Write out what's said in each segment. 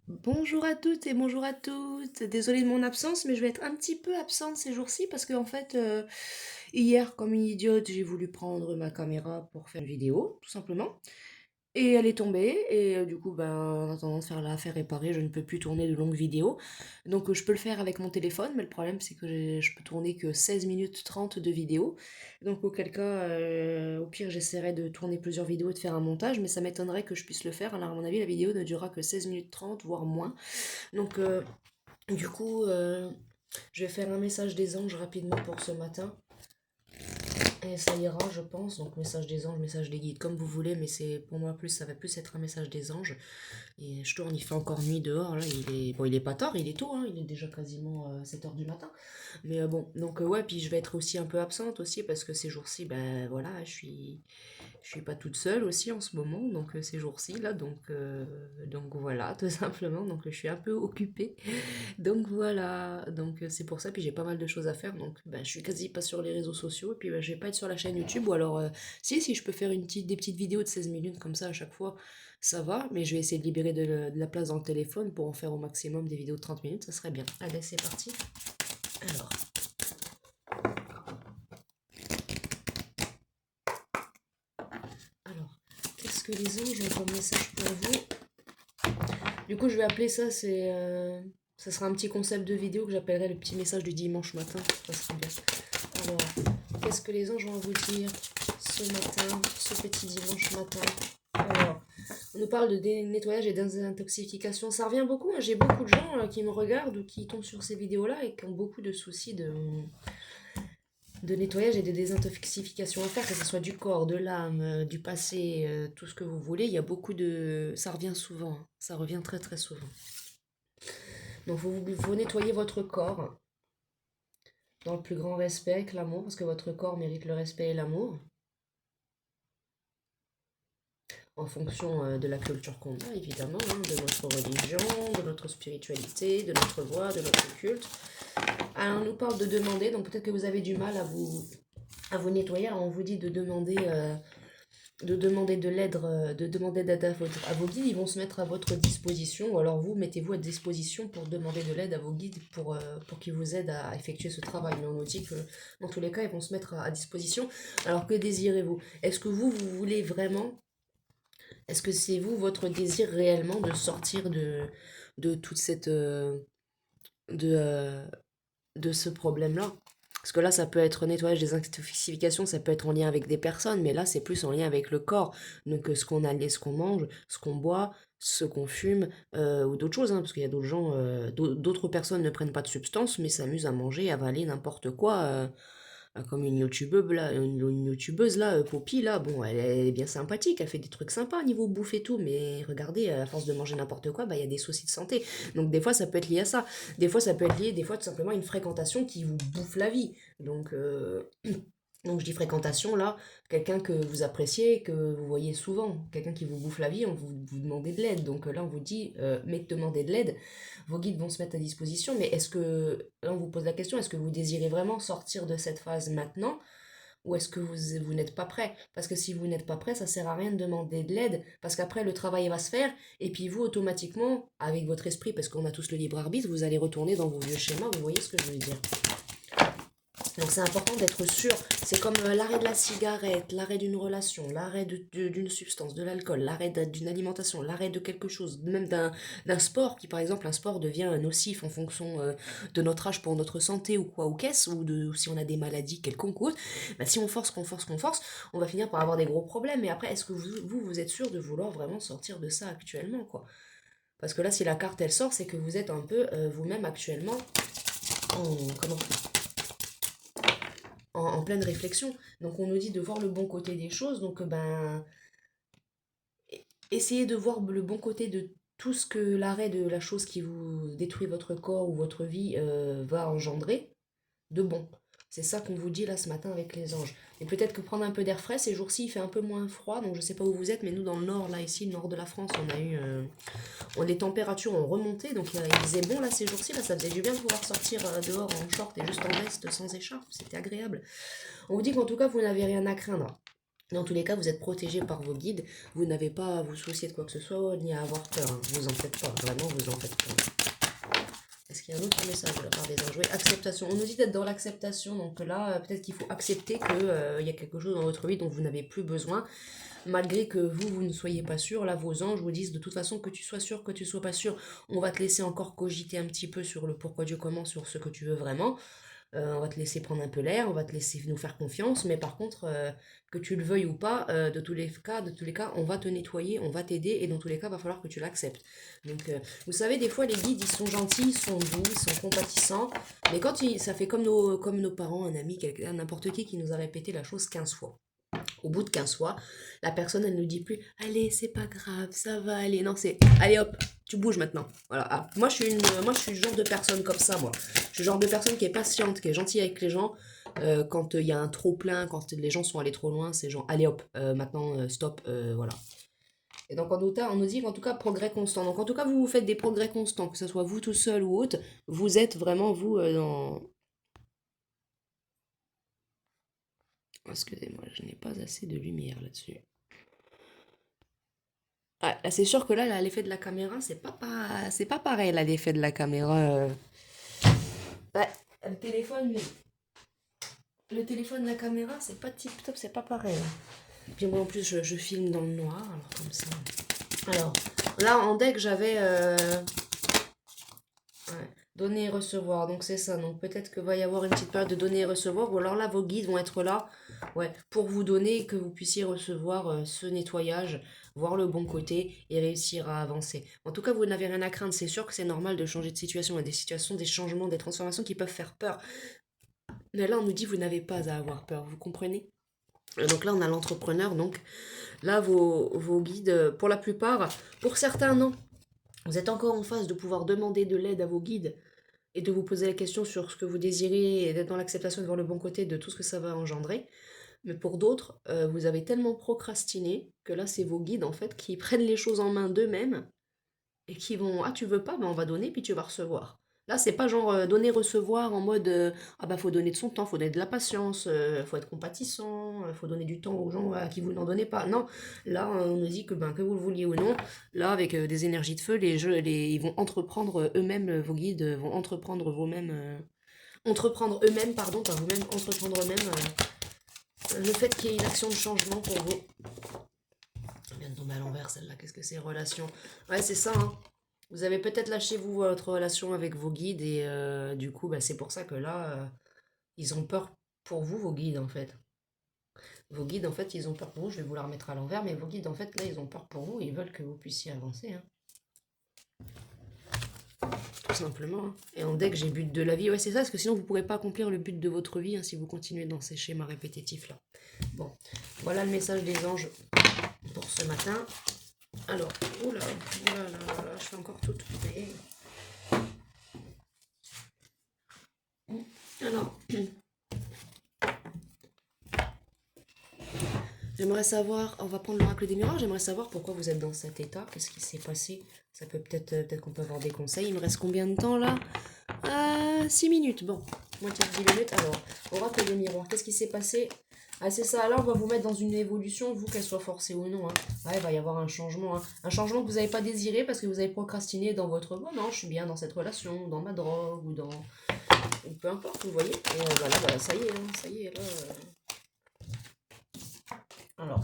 Bonjour à toutes et bonjour à toutes. Désolée de mon absence, mais je vais être un petit peu absente ces jours-ci parce que en fait, hier, comme une idiote, j'ai voulu prendre ma caméra pour faire une vidéo, tout simplement. Et elle est tombée et du coup, ben, en attendant de faire réparer, je ne peux plus tourner de longues vidéos. Donc je peux le faire avec mon téléphone, mais le problème c'est que je peux tourner que 16 minutes 30 de vidéo. Donc auquel cas, au pire, j'essaierai de tourner plusieurs vidéos et de faire un montage, mais ça m'étonnerait que je puisse le faire. Alors à mon avis, la vidéo ne durera que 16 minutes 30, voire moins. Donc du coup, je vais faire un message des anges rapidement pour ce matin. Et ça ira, je pense. Donc message des anges, message des guides, comme vous voulez, mais c'est pour moi plus, ça va plus être un message des anges. Et je tourne, il fait encore nuit dehors, là, il est pas tard, il est tôt, hein, il est déjà quasiment 7 heures du matin. Mais bon, donc ouais, puis je vais être aussi un peu absente aussi, parce que ces jours-ci, ben voilà, je suis pas toute seule aussi en ce moment, donc ces jours-ci, là, donc voilà, tout simplement, donc je suis un peu occupée. Donc voilà, donc c'est pour ça, puis j'ai pas mal de choses à faire, donc ben, je suis quasi pas sur les réseaux sociaux, et puis ben, je vais pas être sur la chaîne YouTube, ou alors si je peux faire des petites vidéos de 16 minutes comme ça à chaque fois, ça va, mais je vais essayer de libérer de la place dans le téléphone pour en faire au maximum des vidéos de 30 minutes, ça serait bien. Allez, c'est parti. Alors, alors, qu'est-ce que les anges ont comme message pour vous? Du coup, je vais appeler ça, ça sera un petit concept de vidéo que j'appellerai le petit message du dimanche matin, ça serait bien. Alors, qu'est-ce que les anges vont vous dire ce matin, ce petit dimanche matin? Alors, on nous parle de nettoyage et désintoxication. Ça revient beaucoup, hein. J'ai beaucoup de gens qui me regardent ou qui tombent sur ces vidéos-là et qui ont beaucoup de soucis de nettoyage et de désintoxication à faire, que ce soit du corps, de l'âme, du passé, tout ce que vous voulez. Il y a beaucoup de... Ça revient souvent, hein. Ça revient très très souvent. Donc, vous nettoyez votre corps dans le plus grand respect, avec l'amour, parce que votre corps mérite le respect et l'amour, en fonction de la culture qu'on a, évidemment, hein, de notre religion, de notre spiritualité, de notre voie, de notre culte. Alors, on nous parle de demander, donc peut-être que vous avez du mal à vous nettoyer, alors on vous dit de demander de l'aide, de demander d'aide à vos guides, ils vont se mettre à votre disposition, ou alors vous, mettez-vous à disposition pour demander de l'aide à vos guides pour qu'ils vous aident à effectuer ce travail. Mais on nous dit que dans tous les cas, ils vont se mettre à disposition. Alors que désirez-vous? Est-ce que vous voulez vraiment, est-ce que c'est vous, votre désir réellement de sortir de toute cette, de, euh, de ce problème-là? Parce que là, ça peut être nettoyage des intoxications, ça peut être en lien avec des personnes, mais là, c'est plus en lien avec le corps. Donc, ce qu'on a, ce qu'on mange, ce qu'on boit, ce qu'on fume, ou d'autres choses, hein, parce qu'il y a d'autres gens, d'autres personnes ne prennent pas de substances, mais s'amusent à manger, avaler n'importe quoi, comme une youtubeuse là, une youtubeuse là, Poppy là, bon, elle est bien sympathique, elle fait des trucs sympas niveau bouffe et tout, mais regardez, à force de manger n'importe quoi, bah il y a des soucis de santé. Donc des fois ça peut être lié à ça. Des fois ça peut être lié, des fois tout simplement à une fréquentation qui vous bouffe la vie. Donc je dis fréquentation là, quelqu'un que vous appréciez, que vous voyez souvent, quelqu'un qui vous bouffe la vie, on vous demandez de l'aide. Donc là on vous dit, mais demandez de l'aide, vos guides vont se mettre à disposition, mais là on vous pose la question, est-ce que vous désirez vraiment sortir de cette phase maintenant, ou est-ce que vous n'êtes pas prêt? Parce que si vous n'êtes pas prêt, ça sert à rien de demander de l'aide, parce qu'après le travail va se faire, et puis vous automatiquement, avec votre esprit, parce qu'on a tous le libre arbitre, vous allez retourner dans vos vieux schémas, vous voyez ce que je veux dire? Donc c'est important d'être sûr. C'est comme l'arrêt de la cigarette, l'arrêt d'une relation, l'arrêt d'une substance, de l'alcool, l'arrêt d'une alimentation, l'arrêt de quelque chose, même d'un sport qui par exemple un sport devient nocif en fonction de notre âge pour notre santé ou quoi ou qu'est-ce, ou si on a des maladies quelconques ou autres. Bah, si on force, qu'on force, on va finir par avoir des gros problèmes. Mais après, est-ce que vous êtes sûr de vouloir vraiment sortir de ça actuellement, quoi? Parce que là, si la carte elle sort, c'est que vous êtes un peu vous-même actuellement en, comment, en pleine réflexion. Donc on nous dit de voir le bon côté des choses. Donc ben, essayez de voir le bon côté de tout ce que l'arrêt de la chose qui vous détruit votre corps ou votre vie va engendrer de bon. C'est ça qu'on vous dit là ce matin avec les anges. Et peut-être que prendre un peu d'air frais, ces jours-ci il fait un peu moins froid, donc je sais pas où vous êtes, mais nous dans le nord, là ici, le nord de la France, les températures ont remonté, donc il faisait bon là ces jours-ci, là ça faisait du bien de pouvoir sortir dehors en short et juste en veste sans écharpe, c'était agréable. On vous dit qu'en tout cas vous n'avez rien à craindre. Dans tous les cas, vous êtes protégé par vos guides. Vous n'avez pas à vous soucier de quoi que ce soit, ni à avoir peur. Hein. Vous en faites pas. Vraiment, vous en faites pas. Est-ce qu'il y a un autre message de la part des anges? Oui, acceptation. On nous dit d'être dans l'acceptation. Donc là, peut-être qu'il faut accepter qu'il y a quelque chose dans votre vie dont vous n'avez plus besoin. Malgré que vous ne soyez pas sûr, là, vos anges vous disent de toute façon que tu sois sûr, que tu sois pas sûr. On va te laisser encore cogiter un petit peu sur le pourquoi du comment, sur ce que tu veux vraiment. On va te laisser prendre un peu l'air, on va te laisser nous faire confiance, mais par contre, que tu le veuilles ou pas, de tous les cas, on va te nettoyer, on va t'aider, et dans tous les cas, il va falloir que tu l'acceptes. Donc, vous savez, des fois, les guides, ils sont gentils, ils sont doux, ils sont compatissants, mais ça fait comme nos parents, un ami, quelqu'un, n'importe qui nous a répété la chose 15 fois. Au bout de 15 fois, la personne, elle ne dit plus allez, c'est pas grave, ça va aller. Non, c'est allez hop, tu bouges maintenant. Voilà. Ah, moi, je suis le genre de personne comme ça, moi. Je suis le genre de personne qui est patiente, qui est gentille avec les gens. Quand il y a un trop plein, quand les gens sont allés trop loin, c'est genre allez hop, maintenant stop, voilà. Et donc on nous dit qu'en tout cas progrès constant. Donc en tout cas vous faites des progrès constants, que ce soit vous tout seul ou autre, vous êtes vraiment vous dans. Excusez-moi, je n'ai pas assez de lumière là-dessus. Ouais, là, c'est sûr que là, l'effet de la caméra, c'est pas pareil, là, l'effet de la caméra. Ouais, le téléphone, la caméra, c'est pas tip top, c'est pas pareil. Puis moi, en plus, je filme dans le noir, alors comme ça. Alors, là, en deck, j'avais ouais, donner et recevoir, donc c'est ça. Donc peut-être que va y avoir une petite période de donner et recevoir, ou alors là, vos guides vont être là, ouais, pour vous donner et que vous puissiez recevoir ce nettoyage, voir le bon côté et réussir à avancer. En tout cas, vous n'avez rien à craindre. C'est sûr que c'est normal de changer de situation. Il y a des situations, des changements, des transformations qui peuvent faire peur. Mais là, on nous dit vous n'avez pas à avoir peur. Vous comprenez? Donc là, on a l'entrepreneur. Donc là, vos guides, pour la plupart, pour certains, non. Vous êtes encore en phase de pouvoir demander de l'aide à vos guides et de vous poser la question sur ce que vous désirez et d'être dans l'acceptation de voir le bon côté de tout ce que ça va engendrer. Mais pour d'autres, vous avez tellement procrastiné que là, c'est vos guides en fait qui prennent les choses en main d'eux-mêmes et qui vont ah tu veux pas, ben on va donner puis tu vas recevoir. Là, c'est pas genre donner recevoir en mode ah bah faut donner de son temps, faut donner de la patience, faut être compatissant, faut donner du temps aux gens à qui vous n'en donnez pas. Non, là on nous dit que ben que vous le vouliez ou non, là avec des énergies de feu, ils vont entreprendre eux-mêmes vos guides vont entreprendre entreprendre eux-mêmes pardon, pas vous-même entreprendre eux-mêmes le fait qu'il y ait une action de changement pour vous. Elle vient de tomber à l'envers celle-là, qu'est-ce que c'est relation? Ouais, c'est ça hein. Vous avez peut-être lâché vous votre relation avec vos guides et du coup bah, c'est pour ça que là ils ont peur pour vous vos guides en fait. Vos guides en fait ils ont peur pour vous, je vais vous la remettre à l'envers, mais vos guides en fait là ils ont peur pour vous, ils veulent que vous puissiez avancer. Hein. Tout simplement. Hein. Et en deck j'ai but de la vie, ouais c'est ça, parce que sinon vous ne pourrez pas accomplir le but de votre vie hein, si vous continuez dans ces schémas répétitifs là. Bon, voilà le message des anges pour ce matin. Alors, oula, je fais encore tout tourner. Alors, j'aimerais savoir, on va prendre l'oracle des miroirs, j'aimerais savoir pourquoi vous êtes dans cet état, qu'est-ce qui s'est passé. Ça peut peut-être qu'on peut avoir des conseils. Il me reste combien de temps là 6 minutes, bon, moitié de 10 minutes. Alors, oracle des miroirs, qu'est-ce qui s'est passé? Ah c'est ça, là on va vous mettre dans une évolution, vous qu'elle soit forcée ou non. Hein. Ouais, il va y avoir un changement. Hein. Un changement que vous n'avez pas désiré parce que vous avez procrastiné dans votre... Oh non, je suis bien dans cette relation, dans ma drogue ou dans... Ou peu importe, vous voyez. Et voilà, bah, ça y est, là... Alors,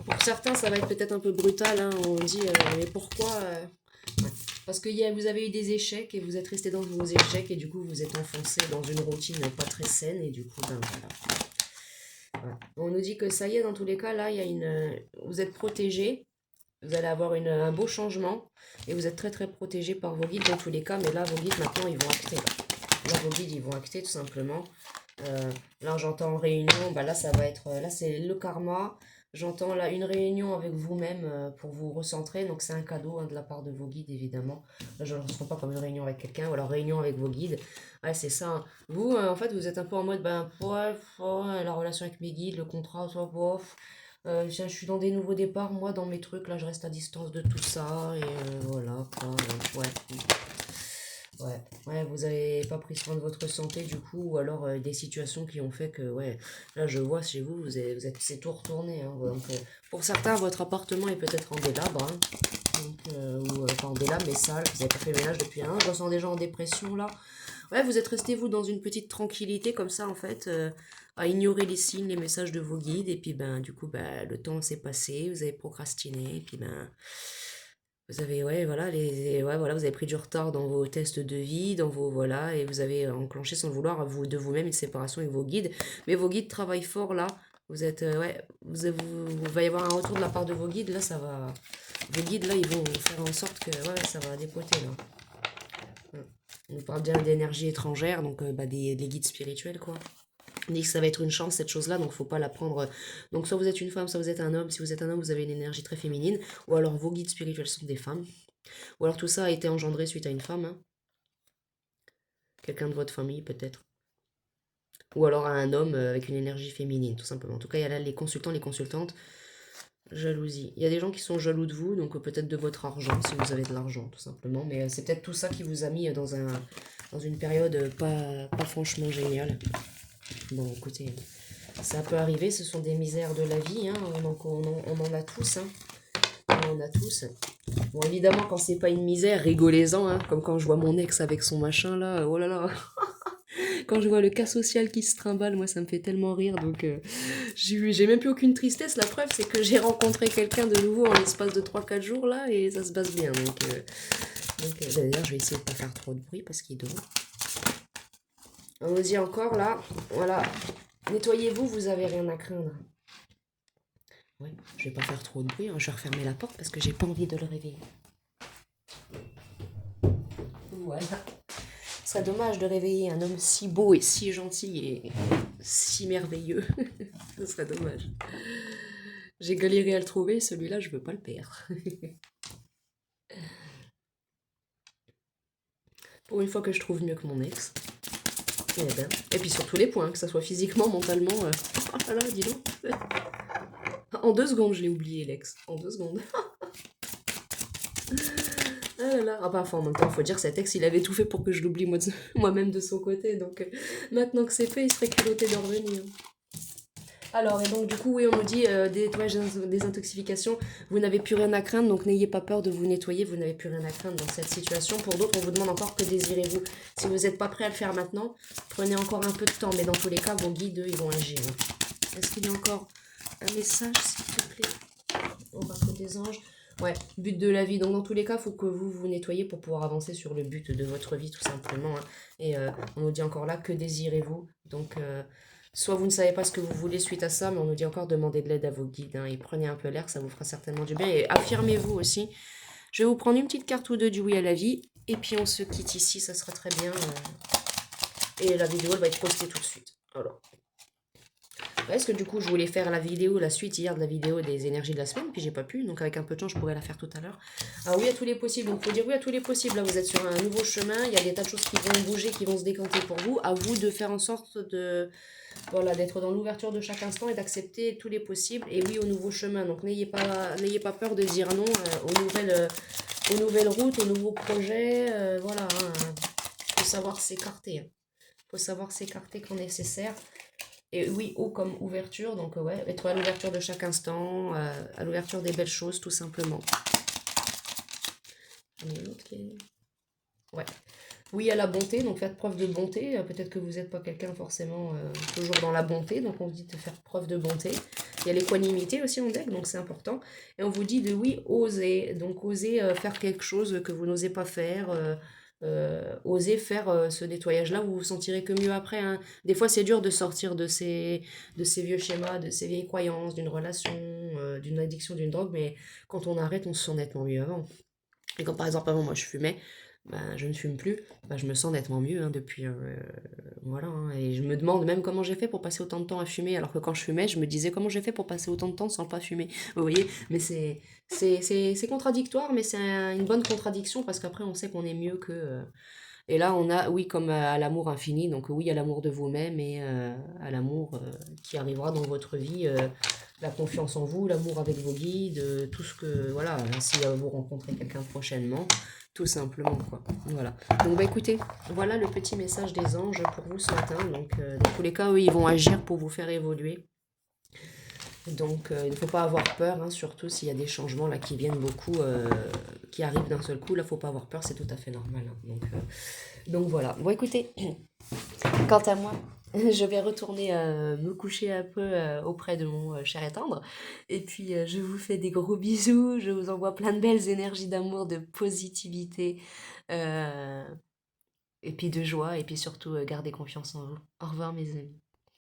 pour certains, ça va être peut-être un peu brutal. Hein, on dit, mais pourquoi ouais. Parce que vous avez eu des échecs et vous êtes resté dans vos échecs et du coup, vous êtes enfoncé dans une routine pas très saine et du coup, ben voilà. Voilà. On nous dit que ça y est, dans tous les cas, là, il y a vous êtes protégé. Vous allez avoir un beau changement et vous êtes très très protégé par vos guides dans tous les cas. Mais là, vos guides, maintenant, ils vont acter. Là, vos guides, ils vont acter tout simplement. Là, j'entends réunion. Bah, là, ça va être... Là, c'est le karma. J'entends là une réunion avec vous-même pour vous recentrer. Donc, c'est un cadeau hein, de la part de vos guides, évidemment. Là, je ne le ressens pas comme une réunion avec quelqu'un ou alors réunion avec vos guides. Ouais, c'est ça. Hein. Vous, en fait, vous êtes un peu en mode, ben, la relation avec mes guides, le contrat, soit bof. Je suis dans des nouveaux départs, moi, dans mes trucs. Là, je reste à distance de tout ça. Et voilà, quoi. Ouais. Ouais, Ouais, vous avez pas pris soin de votre santé du coup, ou alors des situations qui ont fait que, ouais, là je vois chez vous, c'est tout retourné. Hein, donc, pour certains, votre appartement est peut-être en délabre, hein, donc, ou pas en délabre, mais sale, vous n'avez pas fait le ménage depuis un an. Je ressens des gens en dépression là. Ouais, vous êtes resté vous dans une petite tranquillité comme ça en fait, à ignorer les signes, les messages de vos guides, et puis ben du coup, ben, le temps s'est passé, vous avez procrastiné, et puis ben. Vous avez, ouais, voilà, ouais, voilà, vous avez pris du retard dans vos tests de vie, dans vos, voilà, et vous avez enclenché sans le vouloir de vous-même une séparation avec vos guides. Mais vos guides travaillent fort là. Vous êtes, ouais, il va y avoir un retour de la part de vos guides. Là, ça va. Vos guides là, ils vont faire en sorte que, ouais, ça va dépoter là. On nous parle bien d'énergie étrangère, donc bah, des guides spirituels quoi. On dit que ça va être une chance cette chose-là, donc faut pas la prendre. Donc soit vous êtes une femme, soit vous êtes un homme. Si vous êtes un homme, vous avez une énergie très féminine, ou alors vos guides spirituels sont des femmes. Ou alors tout ça a été engendré suite à une femme, hein. Quelqu'un de votre famille peut-être. Ou alors à un homme avec une énergie féminine, tout simplement. En tout cas, il y a là les consultants, les consultantes. Jalousie. Il y a des gens qui sont jaloux de vous, donc peut-être de votre argent, si vous avez de l'argent, tout simplement. Mais c'est peut-être tout ça qui vous a mis dans une période pas franchement géniale. Bon, écoutez, ça peut arriver, ce sont des misères de la vie, hein, donc on en a tous, hein. On en a tous. Bon, évidemment, quand c'est pas une misère, rigolez-en, hein, comme quand je vois mon ex avec son machin là, oh là là. Quand je vois le cas social qui se trimballe, moi ça me fait tellement rire, donc j'ai même plus aucune tristesse. La preuve, c'est que j'ai rencontré quelqu'un de nouveau en l'espace de 3 4 jours là, et ça se passe bien. D'ailleurs, je vais essayer de pas faire trop de bruit parce qu'il dort. On nous dit encore là, voilà, nettoyez-vous, vous avez rien à craindre. Ouais, je vais pas faire trop de bruit, hein. Je vais refermer la porte parce que j'ai pas envie de le réveiller. Voilà. Ce serait dommage de réveiller un homme si beau et si gentil et si merveilleux. Ce serait dommage. J'ai galéré à le trouver, celui-là, je veux pas le perdre. Pour une fois que je trouve mieux que mon ex. Eh ben. Et puis sur tous les points, que ça soit physiquement, mentalement. Oh là là, dis donc. En 2 secondes, je l'ai oublié, l'ex. En 2 secondes. Ah là là. Enfin, en même temps, faut dire que cet ex, il avait tout fait pour que je l'oublie moi-même de son côté. Donc maintenant que c'est fait, il serait culotté de revenir. Alors, et donc du coup, oui, on nous dit nettoyage, désintoxification, vous n'avez plus rien à craindre, donc n'ayez pas peur de vous nettoyer, vous n'avez plus rien à craindre dans cette situation. Pour d'autres, on vous demande encore que désirez-vous. Si vous n'êtes pas prêt à le faire maintenant, prenez encore un peu de temps, mais dans tous les cas, vos guides, eux, ils vont agir. Est-ce qu'il y a encore un message, s'il te plaît? Oracle des anges. Ouais, but de la vie. Donc dans tous les cas, il faut que vous vous nettoyez pour pouvoir avancer sur le but de votre vie, tout simplement, hein. Et on nous dit encore là, que désirez-vous? Donc... soit vous ne savez pas ce que vous voulez suite à ça, mais on nous dit encore demander de l'aide à vos guides, hein, et prenez un peu l'air, ça vous fera certainement du bien. Et affirmez-vous aussi. Je vais vous prendre une petite carte ou deux du oui à la vie, et puis on se quitte ici, ça sera très bien. Et la vidéo, elle va être postée tout de suite. Alors. Ouais, parce que du coup, je voulais faire la vidéo, la suite hier de la vidéo des énergies de la semaine, puis j'ai pas pu, donc avec un peu de temps, je pourrais la faire tout à l'heure. Ah oui à tous les possibles, donc il faut dire oui à tous les possibles. Là, vous êtes sur un nouveau chemin, il y a des tas de choses qui vont bouger, qui vont se décanter pour vous. À vous de faire en sorte de, voilà, d'être dans l'ouverture de chaque instant et d'accepter tous les possibles. Et oui au nouveau chemin, donc n'ayez pas peur de dire non aux nouvelles routes, aux nouveaux projets. Voilà, hein. Faut savoir s'écarter. Faut savoir s'écarter quand nécessaire. Et oui, haut comme ouverture, donc ouais, être à l'ouverture de chaque instant, à l'ouverture des belles choses, tout simplement. Ouais. Oui à la bonté, donc faites preuve de bonté. Peut-être que vous n'êtes pas quelqu'un forcément toujours dans la bonté, donc on vous dit de faire preuve de bonté. Il y a l'équanimité aussi en deck, donc c'est important. Et on vous dit de oui, oser. Donc oser faire quelque chose que vous n'osez pas faire. Oser faire ce nettoyage-là, vous vous sentirez que mieux après, hein. Des fois, c'est dur de sortir de ces vieux schémas, de ces vieilles croyances, d'une relation, d'une addiction, d'une drogue, mais quand on arrête, on se sent nettement mieux avant. Et quand par exemple avant moi je fumais, ben, je ne fume plus, ben, je me sens nettement mieux, hein, depuis... voilà, hein. Et je me demande même comment j'ai fait pour passer autant de temps à fumer, alors que quand je fumais, je me disais comment j'ai fait pour passer autant de temps sans pas fumer. Vous voyez, mais c'est contradictoire, mais c'est une bonne contradiction parce qu'après on sait qu'on est mieux que... Et là on a, oui, comme à l'amour infini, donc oui à l'amour de vous-même et à l'amour qui arrivera dans votre vie, la confiance en vous, l'amour avec vos guides, tout ce que... Voilà, si vous rencontrez quelqu'un prochainement, Tout simplement, quoi. Voilà. Donc, bah écoutez, voilà le petit message des anges pour vous ce matin. Donc, dans tous les cas, eux, ils vont agir pour vous faire évoluer. Donc, il ne faut pas avoir peur, hein, surtout s'il y a des changements là qui viennent beaucoup, qui arrivent d'un seul coup. Là, faut pas avoir peur, c'est tout à fait normal, hein. Donc voilà. Bon, écoutez, quant à moi, je vais retourner me coucher un peu auprès de mon cher et tendre. Et puis, je vous fais des gros bisous. Je vous envoie plein de belles énergies d'amour, de positivité, euh, et puis de joie. Et puis surtout, gardez confiance en vous. Au revoir, mes amis.